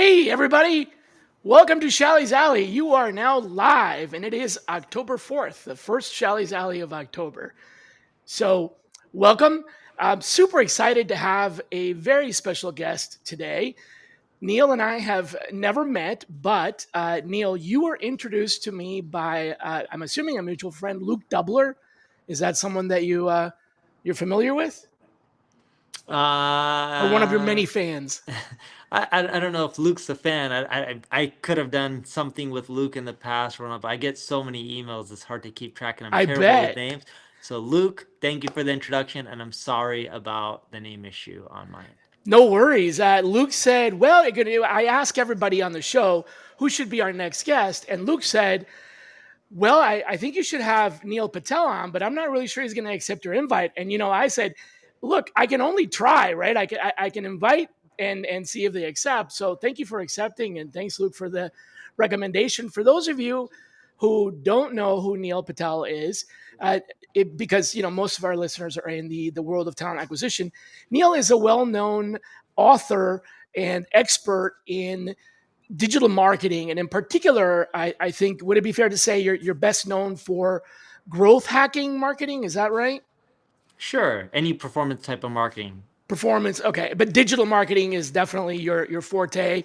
Hey, everybody. Welcome to Shally's Alley. You are now live, and it is October 4th, the first Shally's Alley of October. So, welcome. I'm super excited to have a very special guest today. Neil and I have never met, but Neil, you were introduced to me by, I'm assuming, a mutual friend, Luke Doubler. Is that someone that you're familiar with, or one of your Uh, many fans? I don't know if Luke's a fan. I could have done something with Luke in the past or not, but I get so many emails, it's hard to keep track, and I'm I terrible with bet. names. So, Luke, thank you for the introduction, and I'm sorry about the name issue on my end. No worries. Luke said, "Well, I ask everybody on the show who should be our next guest," and Luke said, "Well, I think you should have Neil Patel on, but I'm not really sure he's going to accept your invite." And I said, "Look, I can only try, right? I can invite and see if they accept." So thank you for accepting, and thanks, Luke, for the recommendation. For those of you who don't know who Neil Patel is, because most of our listeners are in the world of talent acquisition, Neil is a well-known author and expert in digital marketing, and in particular, I think, would it be fair to say you're best known for growth hacking marketing? Is that right? Sure, any performance type of marketing. Performance, okay, but digital marketing is definitely your forte.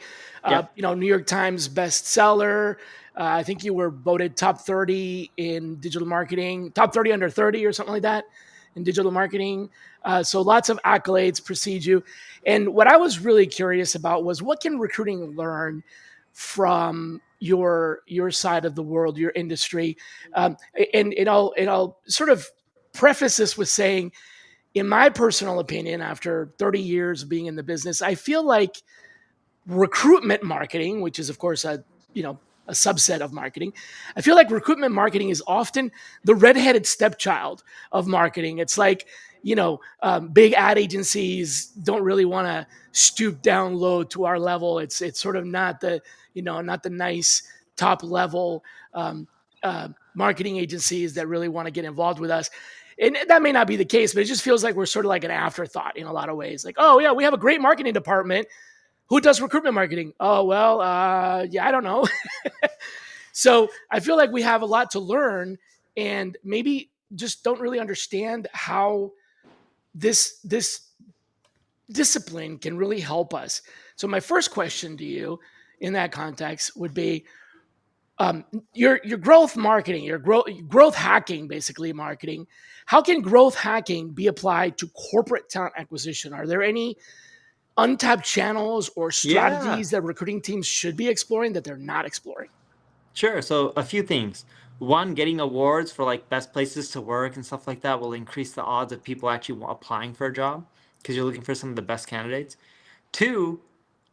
Yep. New York Times bestseller. I think you were voted top 30 in digital marketing, top 30 under 30 or something like that in digital marketing. So lots of accolades precede you. And what I was really curious about was, what can recruiting learn from your side of the world, your industry? And I'll sort of preface this with saying, in my personal opinion, after 30 years of being in the business, I feel like recruitment marketing, which is of course a subset of marketing, I feel like recruitment marketing is often the redheaded stepchild of marketing. It's like, big ad agencies don't really want to stoop down low to our level. It's sort of not the nice top level marketing agencies that really want to get involved with us. And that may not be the case, but it just feels like we're sort of like an afterthought in a lot of ways. Like, oh yeah, we have a great marketing department. Who does recruitment marketing? Oh, well, yeah, I don't know. So I feel like we have a lot to learn, and maybe just don't really understand how this discipline can really help us. So my first question to you in that context would be, um, your growth marketing, your growth hacking, basically marketing. How can growth hacking be applied to corporate talent acquisition? Are there any untapped channels or Yeah. strategies that recruiting teams should be exploring that they're not exploring? Sure. So a few things. One, getting awards for like best places to work and stuff like that will increase the odds of people actually applying for a job because you're looking for some of the best candidates. Two,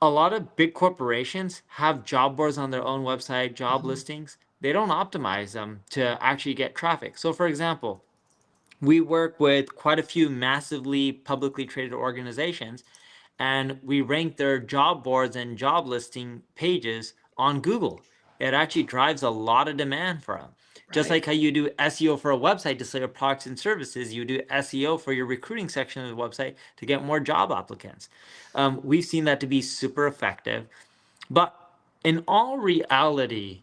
a lot of big corporations have job boards on their own website, job Mm-hmm. listings. They don't optimize them to actually get traffic. So, for example, we work with quite a few massively publicly traded organizations, and we rank their job boards and job listing pages on Google. It actually drives a lot of demand for them. Just Right. like how you do SEO for a website to sell your products and services, you do SEO for your recruiting section of the website to get more job applicants. We've seen that to be super effective. But in all reality,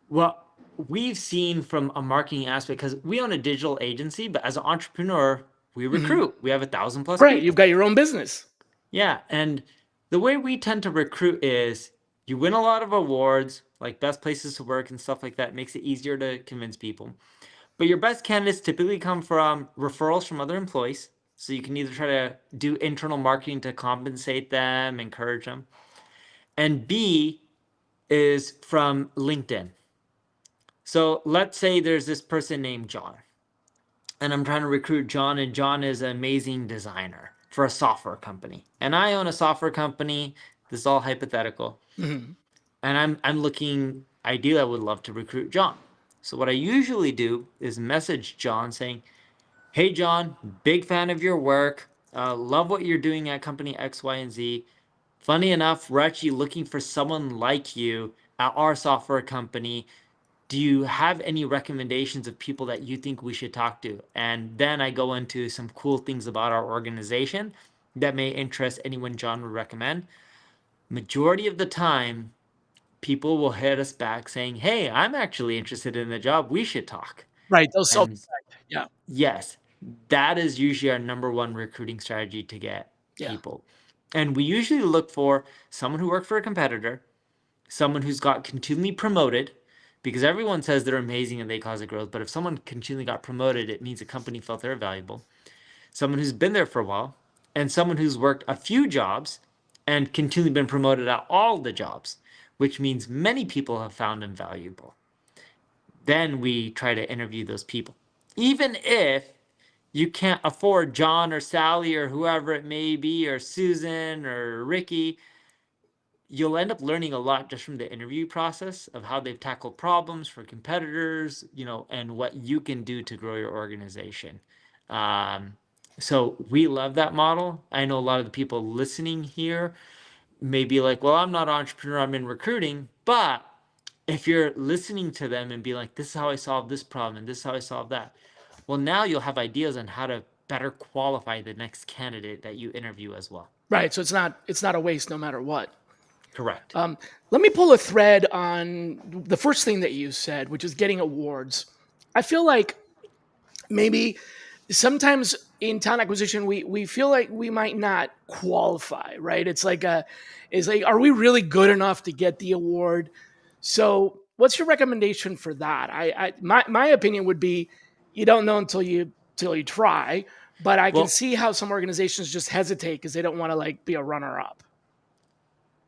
what we've seen from a marketing aspect, because we own a digital agency, but as an entrepreneur, we Mm-hmm. recruit. We have 1,000 plus Right. You've people. got your own business. Yeah, and the way we tend to recruit is you win a lot of awards, like best places to work and stuff like that. It makes it easier to convince people. But your best candidates typically come from referrals from other employees. So you can either try to do internal marketing to compensate them, encourage them. And B is from LinkedIn. So let's say there's this person named John, and I'm trying to recruit John, and John is an amazing designer for a software company. And I own a software company. This is all hypothetical. Mm-hmm. And I'm looking, ideally, I would love to recruit John. So what I usually do is message John saying, "Hey, John, big fan of your work. Love what you're doing at company X, Y, and Z. Funny enough, we're actually looking for someone like you at our software company. Do you have any recommendations of people that you think we should talk to?" And then I go into some cool things about our organization that may interest anyone John would recommend. Majority of the time, people will hit us back saying, "Hey, I'm actually interested in the job. We should talk." Right. They'll self. And Yeah. yes, that is usually our number one recruiting strategy to get Yeah. people. And we usually look for someone who worked for a competitor, someone who's got continually promoted, because everyone says they're amazing and they cause a growth. But if someone continually got promoted, it means the company felt they're valuable. Someone who's been there for a while, and someone who's worked a few jobs and continually been promoted at all the jobs, which means many people have found them valuable. Then we try to interview those people. Even if you can't afford John or Sally or whoever it may be, or Susan or Ricky, you'll end up learning a lot just from the interview process of how they've tackled problems for competitors, and what you can do to grow your organization. Um, so we love that model. I know a lot of the people listening here may be like, well, I'm not an entrepreneur, I'm in recruiting. But if you're listening to them and be like, this is how I solve this problem and this is how I solve that, well, now you'll have ideas on how to better qualify the next candidate that you interview as well. Right. So it's not a waste no matter what. Correct. Let me pull a thread on the first thing that you said, which is getting awards. I feel like maybe sometimes in talent acquisition we feel like we might not qualify, right? It's like are we really good enough to get the award? So what's your recommendation for that? My opinion would be you don't know until you try, but I can Well, see how some organizations just hesitate because they don't want to like be a runner up.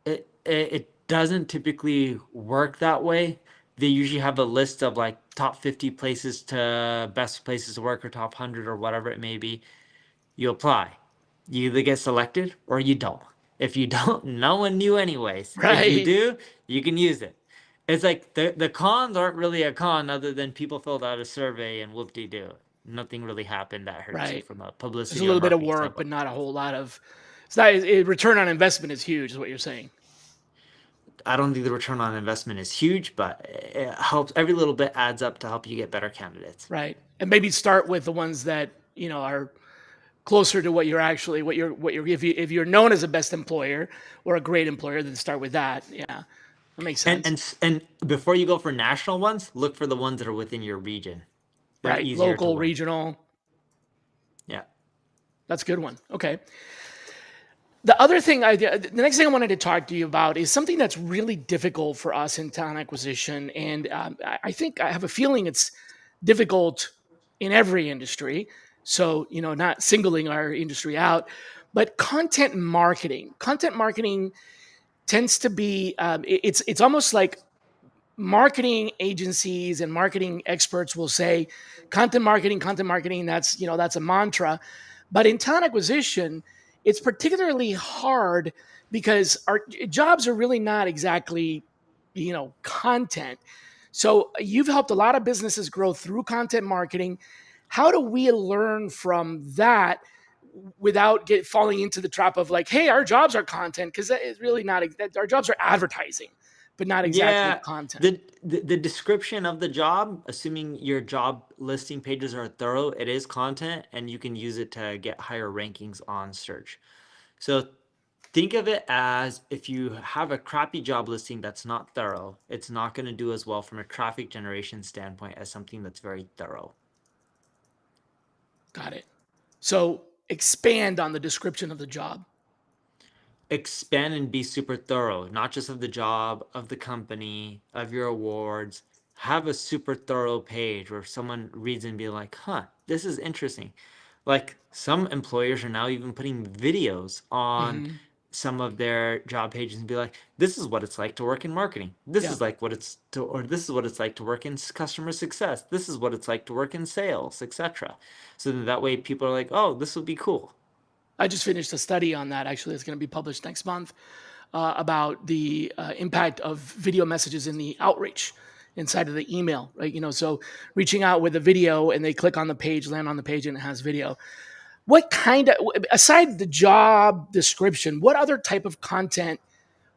it doesn't typically work that way. They usually have a list of like top 50 places to best places to work or top 100 or whatever it may be. You apply. You either get selected or you don't. If you don't, no one knew anyways. If you Right. do, you can use it. It's like the cons aren't really a con other than people filled out a survey and whoop-de-doo. Nothing really happened that hurts you Right. from a There's a publicity or little bit of marketing work, standpoint. but not a whole lot of. It's not. Return on investment is huge, is what you're saying, I don't think the return on investment is huge, but it helps. Every little bit adds up to help you get better candidates. right? And maybe start with the ones that are closer to what you're actually what you're if you're known as a best employer or a great employer, then start with that. Yeah, that makes And sense. and and before you go for national ones, look for the ones that are within your region. They're Right, easier to local, win. regional. Yeah. That's a good one. Okay. The next thing I wanted to talk to you about is something that's really difficult for us in talent acquisition, and I think I have a feeling it's difficult in every industry. So not singling our industry out, but content marketing. Content marketing tends to be it's almost like marketing agencies and marketing experts will say content marketing, that's a mantra. But in talent acquisition, it's particularly hard because our jobs are really not exactly content. So you've helped a lot of businesses grow through content marketing. How do we learn from that without falling into the trap of like, hey, our jobs are content? Because that is really not. Our jobs are advertising, but not exactly Yeah. content. The description of the job, assuming your job listing pages are thorough, it is content and you can use it to get higher rankings on search. So think of it as if you have a crappy job listing that's not thorough, it's not going to do as well from a traffic generation standpoint as something that's very thorough. Got it. So expand on the description of the job. Expand and be super thorough, not just of the job, of the company, of your awards. Have a super thorough page where someone reads and be like, huh, this is interesting. Like some employers are now even putting videos on Hmm. some of their job pages and be like, this is what it's like to work in marketing. This Yeah, is like what it's to, or this is what it's like to work in customer success. This is what it's like to work in sales, etc. So that way people are like, oh, this would be cool. I just finished a study on that. Actually, it's going to be published next month about the impact of video messages in the outreach inside of the email. Right, so reaching out with a video, and they click on the page, land on the page, and it has video. What kind of aside the job description, what other type of content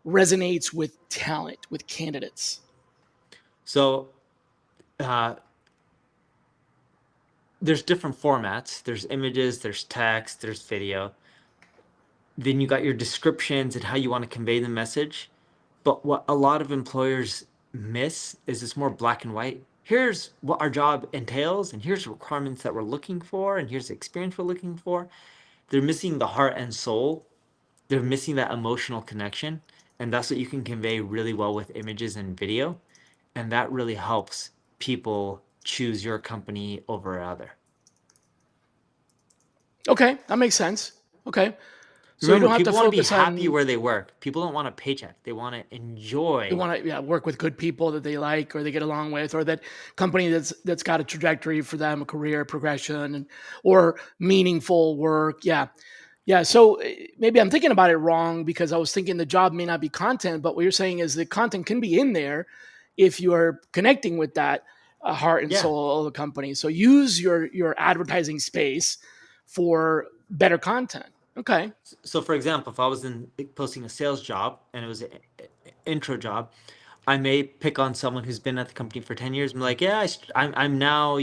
resonates with talent, with candidates? So uh, there's different formats. There's images, there's text, there's video. Then you got your descriptions and how you want to convey the message. But what a lot of employers miss is it's more black and white. Here's what our job entails, and here's the requirements that we're looking for, and here's the experience we're looking for. They're missing the heart and soul. They're missing that emotional connection. And that's what you can convey really well with images and video. And that really helps people choose your company over other. Okay, that makes sense. Okay. So you Remember, don't have to people want to be focus happy on, where they work. People don't want a paycheck. They want to they enjoy. want to, yeah, work with good people that they like or they get along with, or that company that's got a trajectory for them, a career progression, and or meaningful work. Yeah. Yeah, so maybe I'm thinking about it wrong because I was thinking the job may not be content, but what you're saying is the content can be in there if you are connecting with that heart and Yeah. soul of the company. So use your advertising space for better content. Okay. So, for example, if I was in posting a sales job and it was an intro job, I may pick on someone who's been at the company for 10 years. I'm like, yeah, I'm now,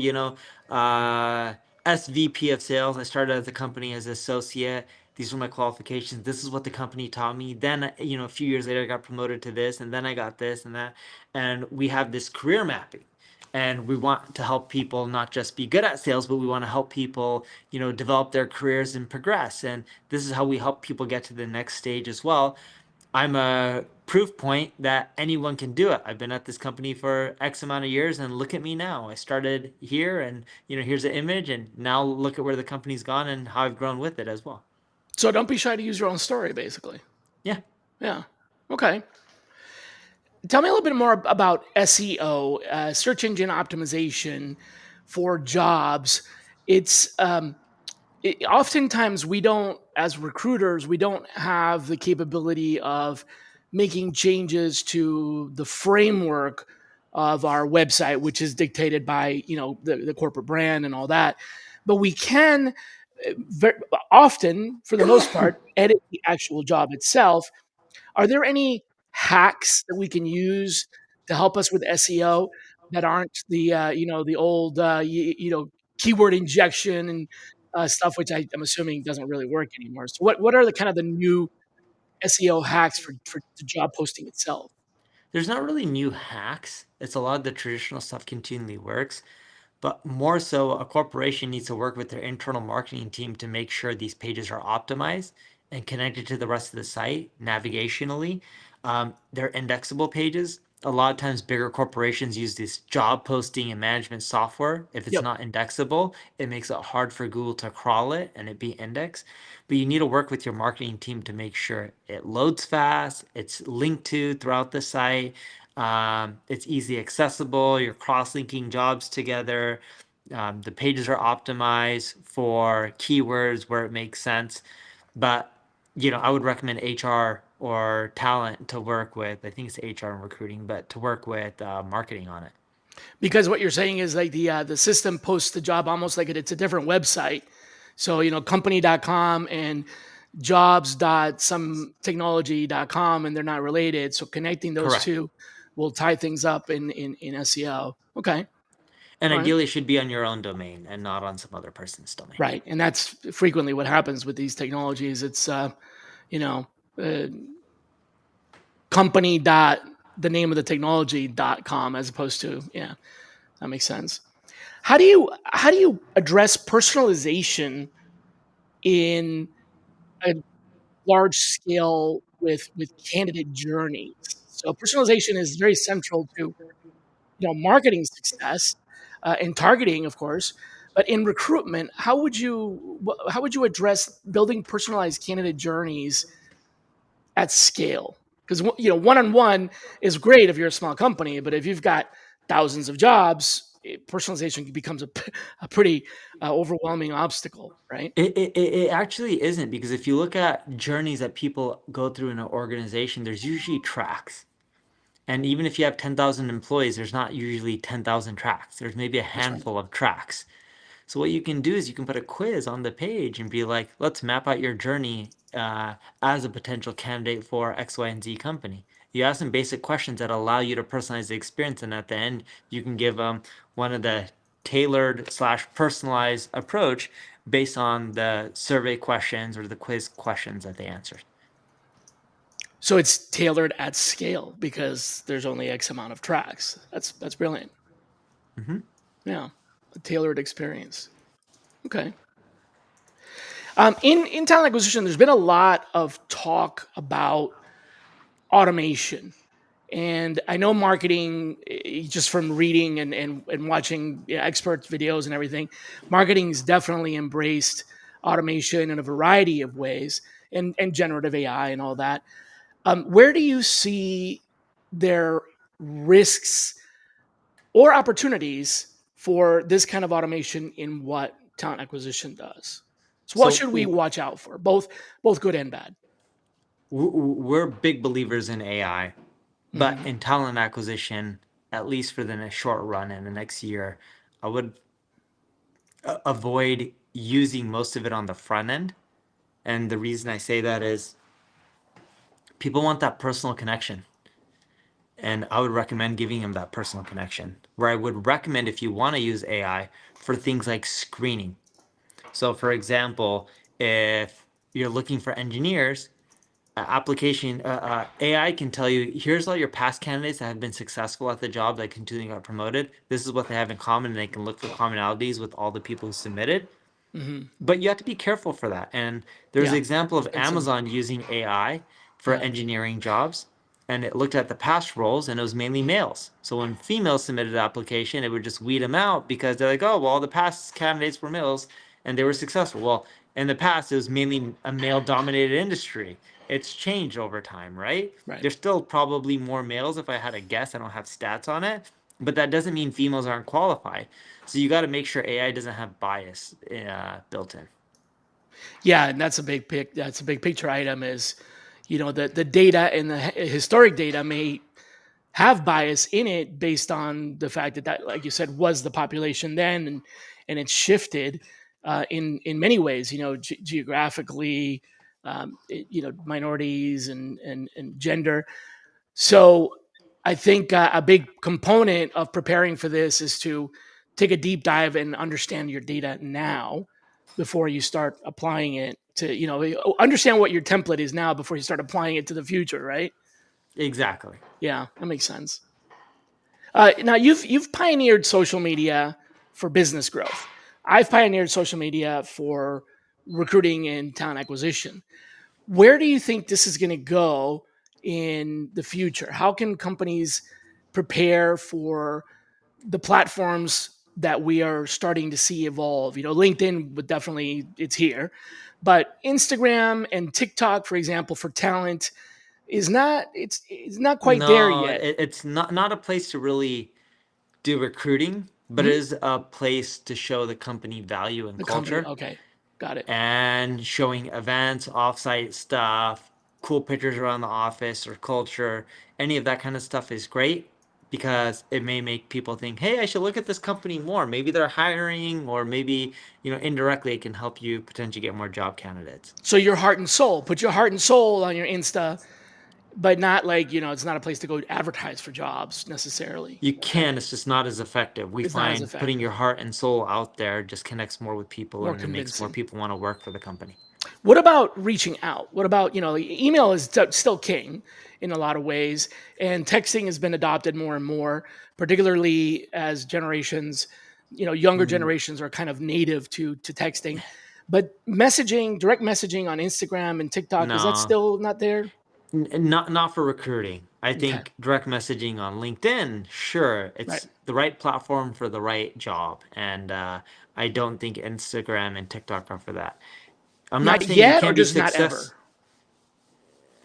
uh, SVP of sales. I started at the company as an associate. These were my qualifications. This is what the company taught me. Then, a few years later, I got promoted to this, and then I got this and that. And we have this career mapping. And we want to help people not just be good at sales, but we want to help people, develop their careers and progress. And this is how we help people get to the next stage as well. I'm a proof point that anyone can do it. I've been at this company for X amount of years and look at me now. I started here and here's an image and now look at where the company's gone and how I've grown with it as well. So don't be shy to use your own story, basically. Yeah. Yeah. Okay. Tell me a little bit more about SEO, search engine optimization for jobs. It's oftentimes we don't, as recruiters, we don't have the capability of making changes to the framework of our website, which is dictated by the corporate brand and all that. But we can very often, for the most part, edit the actual job itself. Are there any hacks that we can use to help us with SEO that aren't the old keyword injection and stuff, which I'm assuming doesn't really work anymore? So what are the kind of the new SEO hacks for the job posting itself? There's not really new hacks. It's a lot of the traditional stuff continually works. But more so, a corporation needs to work with their internal marketing team to make sure these pages are optimized and connected to the rest of the site navigationally. They're indexable pages. A lot of times, bigger corporations use this job posting and management software. If it's Yep. not indexable, it makes it hard for Google to crawl it and it be indexed. But you need to work with your marketing team to make sure it loads fast, it's linked to throughout the site, it's easy accessible. You're cross-linking jobs together. The pages are optimized for keywords where it makes sense. But I would recommend HR or talent to work with. I think it's HR and recruiting, but to work with marketing on it. Because what you're saying is like the system posts the job almost like it's a different website. So, company.com and jobs.sometechnology.com, and they're not related. So connecting those Correct. two will tie things up in SEO. Okay. And All right. ideally, it should be on your own domain and not on some other person's domain. Right. And that's frequently what happens with these technologies. It's, you know, uh, company dot the name of the technology.com as opposed to, yeah, that makes sense. How do you address personalization in a large scale with candidate journeys? So personalization is very central to marketing success and targeting, of course. But in recruitment, how would you address building personalized candidate journeys at scale? Because one on one is great if you're a small company, but if you've got thousands of jobs, personalization becomes a pretty overwhelming obstacle, right? It actually isn't because if you look at journeys that people go through in an organization, there's usually tracks. And even if you have 10,000 employees, there's not usually 10,000 tracks. There's maybe a That's right. handful of tracks. So what you can do is you can put a quiz on the page and be like, let's map out your journey as a potential candidate for X, Y, and Z company. You ask some basic questions that allow you to personalize the experience, and at the end, you can give them one of the tailored slash personalized approach based on the survey questions or the quiz questions that they answered. So it's tailored at scale because there's only X amount of tracks. That's brilliant. Mm-hmm. Yeah, a tailored experience. Okay. In talent acquisition, there's been a lot of talk about automation. And I know marketing, just from reading and watching experts' videos and everything, marketing has definitely embraced automation in a variety of ways and generative AI and all that. Where do you see their risks or opportunities for this kind of automation in what talent acquisition does? So, what should we So watch out for, both good and bad? we're big believers in AI, but Hmm. in talent acquisition, at least for the next short run in the next year, I would avoid using most of it on the front end. And the reason I say that is people want that personal connection. And I would recommend giving them that personal connection. Where I would recommend, if you want to use AI, for things like screening. So, for example, if you're looking for engineers, application AI can tell you, here's all your past candidates that have been successful at the job that continually got promoted. This is what they have in common, and they can look for commonalities with all the people who submitted. Hmm. But you have to be careful for that. And there's an Yeah, example there's of been some. Amazon using AI for Yeah, engineering jobs. And it looked at the past roles and it was mainly males. So when females submitted an application, it would just weed them out because they're like, oh, well, the past candidates were males and they were successful. Well, in the past, it was mainly a male dominated industry. It's changed over time, right? right. There's still probably more males if I had a guess. I don't have stats on it, but that doesn't mean females aren't qualified. So you got to make sure AI doesn't have bias built in. Yeah, and that's a big pick. That's a big picture item. Is the data and the historic data may have bias in it based on the fact that, like you said, was the population then, and it's shifted in many ways. Geographically, minorities and gender. So I think a big component of preparing for this is to take a deep dive and understand your data now before you start applying it to, understand what your template is now before you start applying it to the future, right? Exactly. Yeah, that makes sense. Now you've pioneered social media for business growth. I've pioneered social media for recruiting and talent acquisition. Where do you think this is going to go in the future? How can companies prepare for the platforms that we are starting to see evolve? LinkedIn would definitely, it's here, but Instagram and TikTok, for example, for talent is not, it's not quite there No, yet. it's not a place to really do recruiting, but it Mhm. is a place to show the company value and The company, culture, okay, got it. and showing events, offsite stuff, cool pictures around the office or culture. Any of that kind of stuff is great because it may make people think, "Hey, I should look at this company more. Maybe they're hiring, or maybe, indirectly it can help you potentially get more job candidates." So your heart and soul, put your heart and soul on your Insta, but not like, it's not a place to go advertise for jobs necessarily. You Okay. can, it's just not as effective. We It's not as find putting your effective, heart and soul out there just connects more with people more and it makes more convincing. people want to work for the company. What about reaching out? What about, email is still king in a lot of ways, and texting has been adopted more and more, particularly as generations, younger Mm, generations are kind of native to texting. But messaging, direct messaging on Instagram and TikTok, is that no, still not there? not for recruiting. I Okay. think direct messaging on LinkedIn, sure, Right. it's the right platform for the right job, and I don't think Instagram and TikTok are for that. I'm not Not saying you yet, or can't be just not success.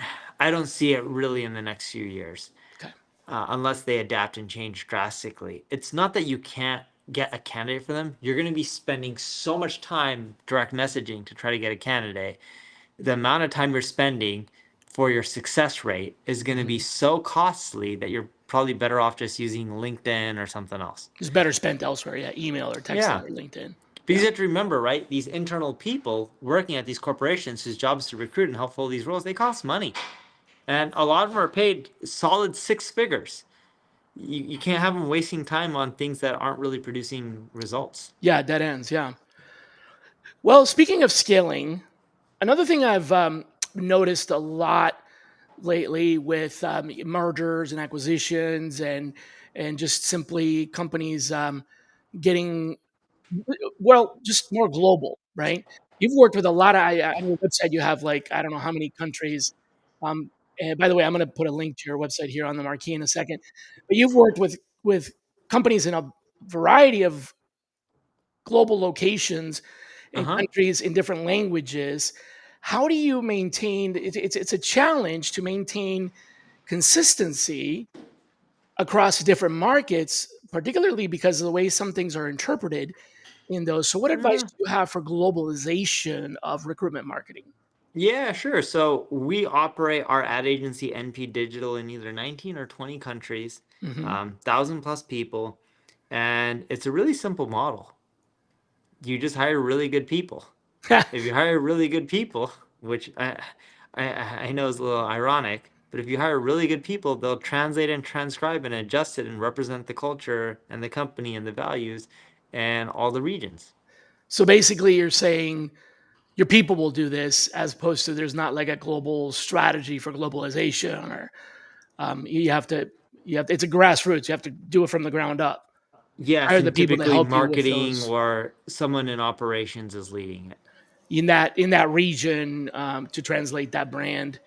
ever? I don't see it really in the next few years. Okay. Unless they adapt and change drastically. It's not that you can't get a candidate for them. You're going to be spending so much time direct messaging to try to get a candidate. The amount of time you're spending for your success rate is going to be Mhm. so costly that you're probably better off just using LinkedIn or something else. It's better spent elsewhere. Yeah, email or texting Yeah. or LinkedIn. Because Yeah. you have to remember, right? These internal people working at these corporations whose job is to recruit and help fill these roles, they cost money. And a lot of them are paid solid six figures. You can't have them wasting time on things that aren't really producing results. Yeah, dead ends. Yeah. Well, speaking of scaling, another thing I've noticed a lot lately with mergers and acquisitions and just simply companies getting well, just more global, right? You've worked with a lot of on your website. You have like I don't know how many countries. Um, and by the way, I'm going to put a link to your website here on the marquee in a second. But you've worked with companies in a variety of global locations Uh and huh. countries in different languages. How do you maintain? It's a challenge to maintain consistency across different markets, particularly because of the way some things are interpreted in those. So, what advice do you have for globalization of recruitment marketing? Yeah, sure. So we operate our ad agency NP Digital in either 19 or 20 countries, Hmm. 1,000 plus people, and it's a really simple model. You just hire really good people. If you hire really good people, which I know is a little ironic, but if you hire really good people, they'll translate and transcribe and adjust it and represent the culture and the company and the values and all the regions. So, basically, you're saying your people will do this as opposed to there's not like a global strategy for globalization or you have to, it's a grassroots. You have to do it from the ground up. Yes, Hire the and people to typically help you with marketing those or someone in operations is leading it. in that region to translate that brand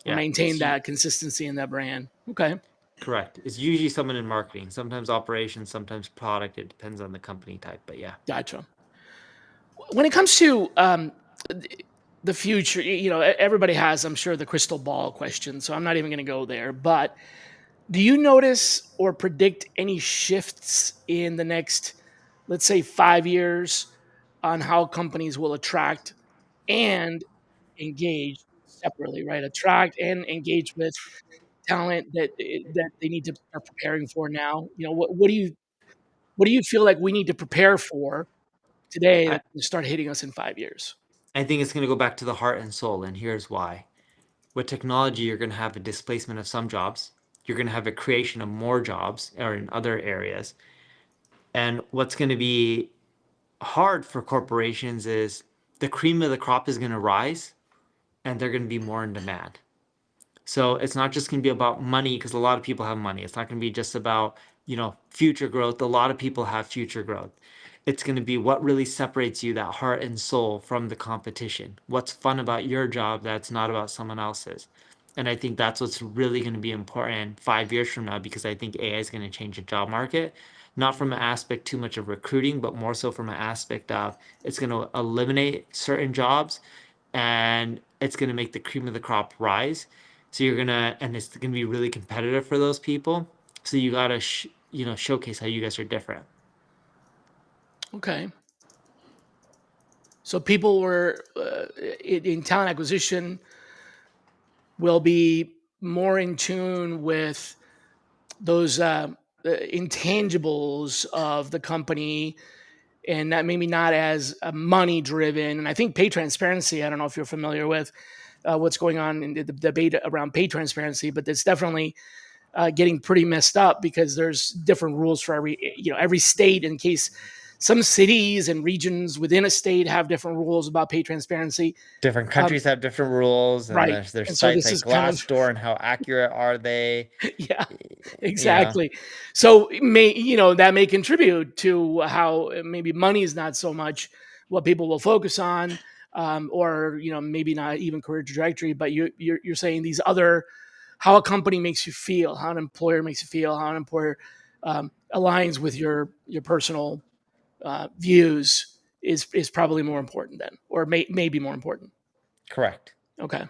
or Yeah, maintain that consistency in that brand. Okay, correct. It's usually someone in marketing, sometimes operations, sometimes product. It depends on the company type, but yeah. gotcha. When it comes to the future, everybody has, I'm sure, the crystal ball question. So I'm not even going to go there. But do you notice or predict any shifts in the next, let's say, 5 years on how companies will attract and engage separately, right? Attract and engage with talent that they need to start preparing for now. What do you feel like we need to prepare for today I, that's going to start hitting us in 5 years? I think it's going to go back to the heart and soul, and here's why. With technology, you're going to have a displacement of some jobs. You're going to have a creation of more jobs or in other areas. And what's going to be hard for corporations is the cream of the crop is going to rise and they're going to be more in demand. So it's not just going to be about money because a lot of people have money. It's not going to be just about, future growth. A lot of people have future growth. It's going to be what really separates you, that heart and soul, from the competition. What's fun about your job that's not about someone else's. And I think that's what's really going to be important 5 years from now because I think AI is going to change the job market, not from an aspect too much of recruiting, but more so from an aspect of it's going to eliminate certain jobs and it's going to make the cream of the crop rise. So and it's going to be really competitive for those people. So you got to, showcase how you guys are different. Okay. So people were in talent acquisition will be more in tune with those intangibles of the company and that maybe not as money driven. And I think pay transparency, I don't know if you're familiar with what's going on in the debate around pay transparency, but it's definitely getting pretty messed up because there's different rules for every state in case some cities and regions within a state have different rules about pay transparency. Different Um, countries have different rules, and right. there's And so sites this like is kind of Glassdoor, and how accurate are they? yeah, Yeah, exactly. So that may contribute to how maybe money is not so much what people will focus on, or maybe not even career trajectory, but you're saying these other how a company makes you feel, how an employer makes you feel, how an employer aligns with your personal views is probably more important then, or may be more important. correct. Okay.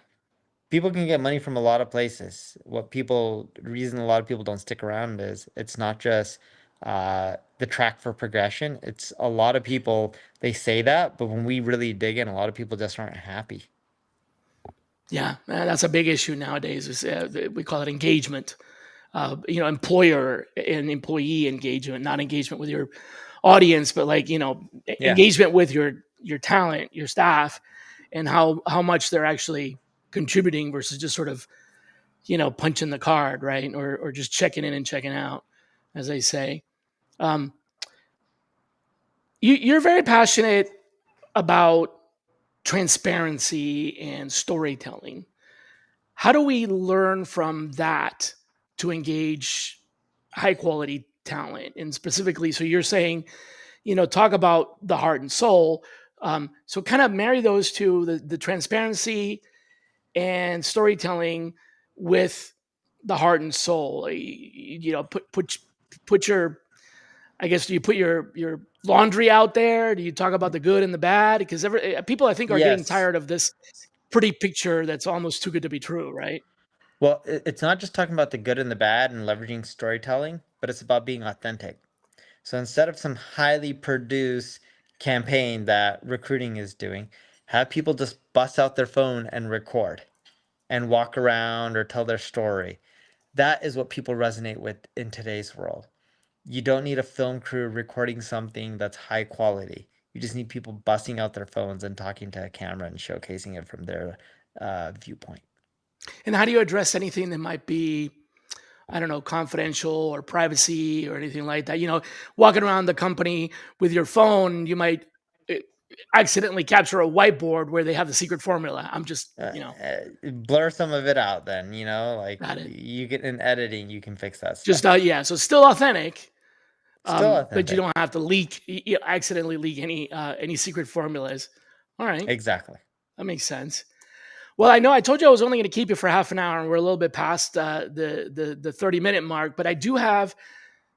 People can get money from a lot of places. The reason a lot of people don't stick around is it's not just the track for progression. It's a lot of people, they say that, but when we really dig in, a lot of people just aren't happy. Yeah, that's a big issue nowadays. Is we call it engagement. Employer and employee engagement, not engagement with your audience, but like Yeah, engagement with your talent, your staff, and how much they're actually contributing versus just sort of punching the card, right, or just checking in and checking out, as they say. Um, you're very passionate about transparency and storytelling. How do we learn from that to engage high quality talent? And specifically, so you're saying, talk about the heart and soul. So kind of marry those two, the transparency and storytelling with the heart and soul. Put your, I guess, do you put your laundry out there? Do you talk about the good and the bad? Because people, I think, are getting Yes. tired of this pretty picture that's almost too good to be true, right? Well, it's not just talking about the good and the bad and leveraging storytelling, but it's about being authentic. So instead of some highly produced campaign that recruiting is doing, have people just bust out their phone and record and walk around or tell their story. That is what people resonate with in today's world. You don't need a film crew recording something that's high quality. You just need people busting out their phones and talking to a camera and showcasing it from their viewpoint. And how do you address anything that might be, I don't know, confidential or privacy or anything like that? Walking around the company with your phone, you might uh, accidentally capture a whiteboard where they have the secret formula. I'm just, Blur some of it out then, like got it. you get in editing, you can fix that Just, stuff. yeah. So still authentic, Still but you authentic. don't have to accidentally leak any secret formulas. All right, Exactly. that makes sense. Well, I know I told you I was only going to keep you for half an hour, and we're a little bit past the 30-minute mark. But I do have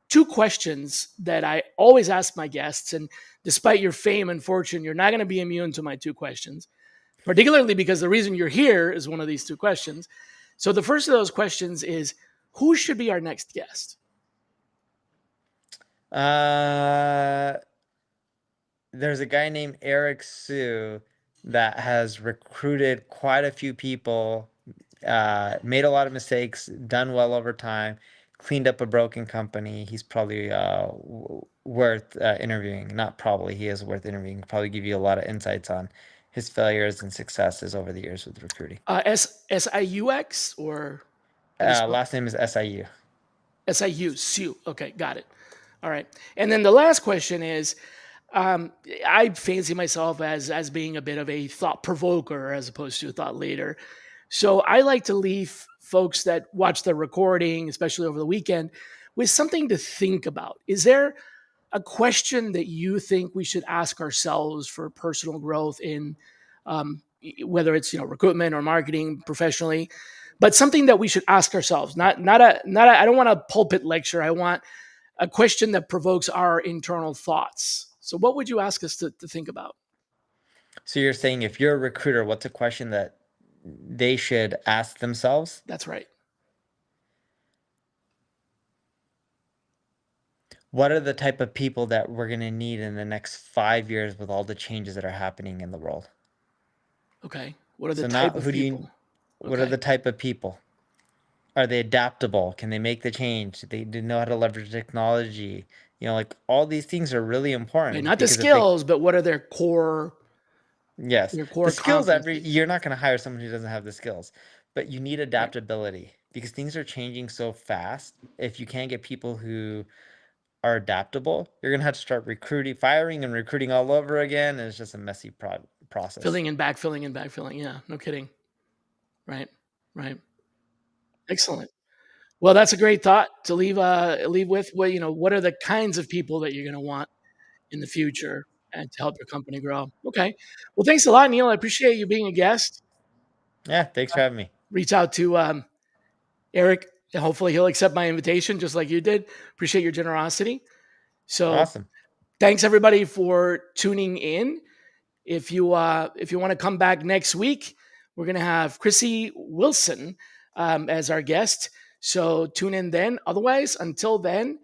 two questions that I always ask my guests, and despite your fame and fortune, you're not going to be immune to my two questions, particularly because the reason you're here is one of these two questions. So the first of those questions is, who should be our next guest? Uh, there's a guy named Eric Sue that has recruited quite a few people, made a lot of mistakes, done well over time, cleaned up a broken company. He's probably worth interviewing. Not probably, he is worth interviewing. Probably give you a lot of insights on his failures and successes over the years with recruiting. Siux, or how do you spell Last name is SIU. Siu? Sue. Okay, got it. All right. And then the last question is, um, I fancy myself as being a bit of a thought provoker as opposed to a thought leader. So I like to leave folks that watch the recording, especially over the weekend, with something to think about. Is there a question that you think we should ask ourselves for personal growth in, whether it's recruitment or marketing professionally, but something that we should ask ourselves? Not a. I don't want a pulpit lecture. I want a question that provokes our internal thoughts. So, what would you ask us to think about? So you're saying if you're a recruiter, what's a question that they should ask themselves? That's right. What are the type of people that we're going to need in the next 5 years with all the changes that are happening in the world? Okay. What are the So type not of who do you, people? what are Okay. the type of people? Are they adaptable? Can they make the change? Do they know how to leverage technology? Like all these things are really Right. important Not the because if they, skills, but what are their core yes, their the core skills competencies? you're not going to hire someone who doesn't have the skills, but you need Right. adaptability because things are changing so fast. If you can't get people who are adaptable, you're gonna have to start recruiting, firing, and recruiting all over again, and it's just a messy process. Filling and backfilling and backfilling. Yeah. No kidding. Right. Right. Excellent. Well, that's a great thought to leave with. What are the kinds of people that you're going to want in the future and to help your company grow? Okay. Well, thanks a lot, Neil. I appreciate you being a guest. Yeah, thanks for having me. Reach out to Eric, and hopefully he'll accept my invitation just like you did. Appreciate your generosity. So, Awesome. thanks everybody for tuning in. If you want to come back next week, we're gonna have Chrissy Wilson as our guest. So tune in then. Otherwise, until then,